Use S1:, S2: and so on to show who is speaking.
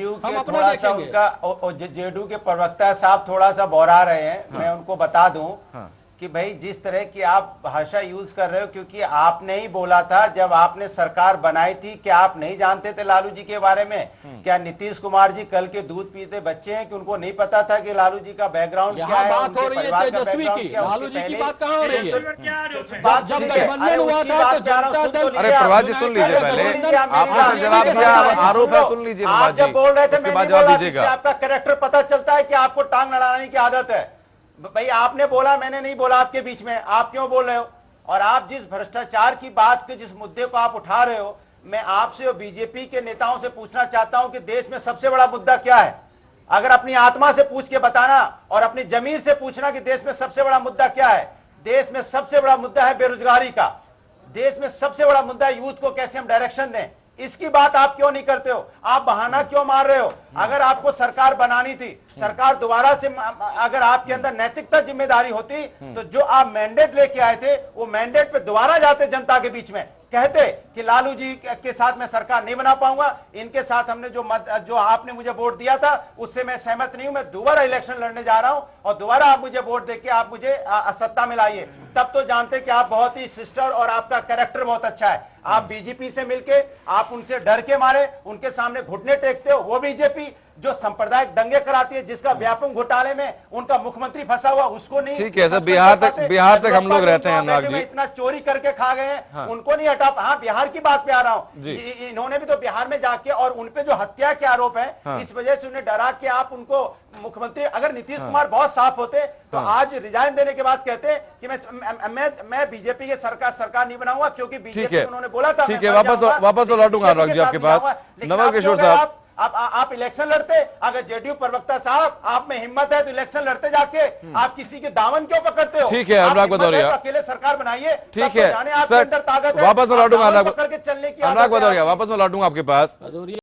S1: हम अपना देखेंगे।
S2: उनका जेडीयू के प्रवक्ता साहब थोड़ा सा बौरा रहे हैं।
S3: हाँ।
S2: मैं उनको बता दूं
S3: हाँ।
S2: कि भाई जिस तरह की आप भाषा यूज कर रहे हो, क्योंकि आपने ही बोला था जब आपने सरकार बनाई थी कि आप नहीं जानते थे लालू जी के बारे में। क्या नीतीश कुमार जी कल के दूध पीते बच्चे हैं कि उनको नहीं पता था कि लालू जी का बैकग्राउंड क्या है?
S1: बात हो रही है तेजस्वी की, लालू जी की बात कहाँ हो रही है? जब गठबंधन हुआ था तो जनता दल।
S3: अरे प्रभात जी सुन लीजिए, पहले आपने जवाब दिया, आरोप है, सुन लीजिए।
S2: आप जब बोल रहे थे
S3: उसके
S2: मैं
S3: बाद
S2: नहीं बोला,
S3: जवाब
S2: जिससे
S3: दीजिएगा।
S2: आपका कैरेक्टर पता चलता है कि आपको टांग लड़ाने की आदत है। भाई आपने बोला, मैंने नहीं बोला आपके बीच में, आप क्यों बोल रहे हो? और आप जिस भ्रष्टाचार की बात के जिस मुद्दे को आप उठा रहे हो, मैं आपसे और बीजेपी के नेताओं से पूछना चाहता हूं कि देश में सबसे बड़ा मुद्दा क्या है? अगर अपनी आत्मा से पूछ के बताना और अपनी जमीर से पूछना कि देश में सबसे बड़ा मुद्दा क्या है। देश में सबसे बड़ा मुद्दा है बेरोजगारी का। देश में सबसे बड़ा मुद्दा है यूथ को कैसे हम डायरेक्शन दें। इसकी बात आप क्यों नहीं करते हो? आप बहाना क्यों मार रहे हो? अगर आपको सरकार बनानी थी, सरकार दोबारा से, अगर आपके अंदर नैतिकता जिम्मेदारी होती तो जो आप मैंडेट लेके आए थे वो मैंडेट पे दोबारा जाते जनता के बीच में, कहते कि लालू जी के साथ मैं सरकार नहीं बना पाऊंगा, इनके साथ हमने जो आपने मुझे वोट दिया था उससे मैं सहमत नहीं हूं, मैं दोबारा इलेक्शन लड़ने जा रहा हूं और दोबारा आप मुझे वोट देके आप मुझे सत्ता में लाइए। तब तो जानते कि आप बहुत ही सिस्टर और आपका कैरेक्टर बहुत अच्छा है। आप बीजेपी से मिलके आप उनसे डर के मारे उनके सामने घुटने टेकते हो। वो बीजेपी जो सांप्रदायिक दंगे कराती है, जिसका व्यापम घोटाले में उनका मुख्यमंत्री फंसा हुआ, उसको नहीं।
S3: ठीक है सर, बिहार तक हम लोग रहते हैं अनुराग जी।
S2: इतना चोरी करके खा गए हैं। हाँ। उनको नहीं हटा। हाँ, बिहार की बात पे आ रहा हूं। इन्होंने भी तो बिहार में जाके और उनपे जो हत्या के आरोप है, हाँ। इस वजह से उन्हें डरा के आप उनको मुख्यमंत्री, अगर नीतीश कुमार बहुत साफ होते तो आज रिजाइन देने के बाद कहते कि मैं बीजेपी के सरकार नहीं बनाऊंगा, क्योंकि बीजेपी उन्होंने बोला था।
S3: ठीक है, वापस लौटूंगा अनुराग जी आपके पास। नवल किशोर साहब,
S2: आप इलेक्शन लड़ते। अगर जेडीयू प्रवक्ता साहब आप में हिम्मत है तो इलेक्शन लड़ते जाके, आप किसी के दामन क्यों पकड़ते हो?
S3: ठीक है अनुराग भदौरिया,
S2: अकेले सरकार बनाइए।
S3: ठीक है सर, वापस लौटूंगा अनुराग भदौरिया, वापस मैं लौटूंगा आपके पास।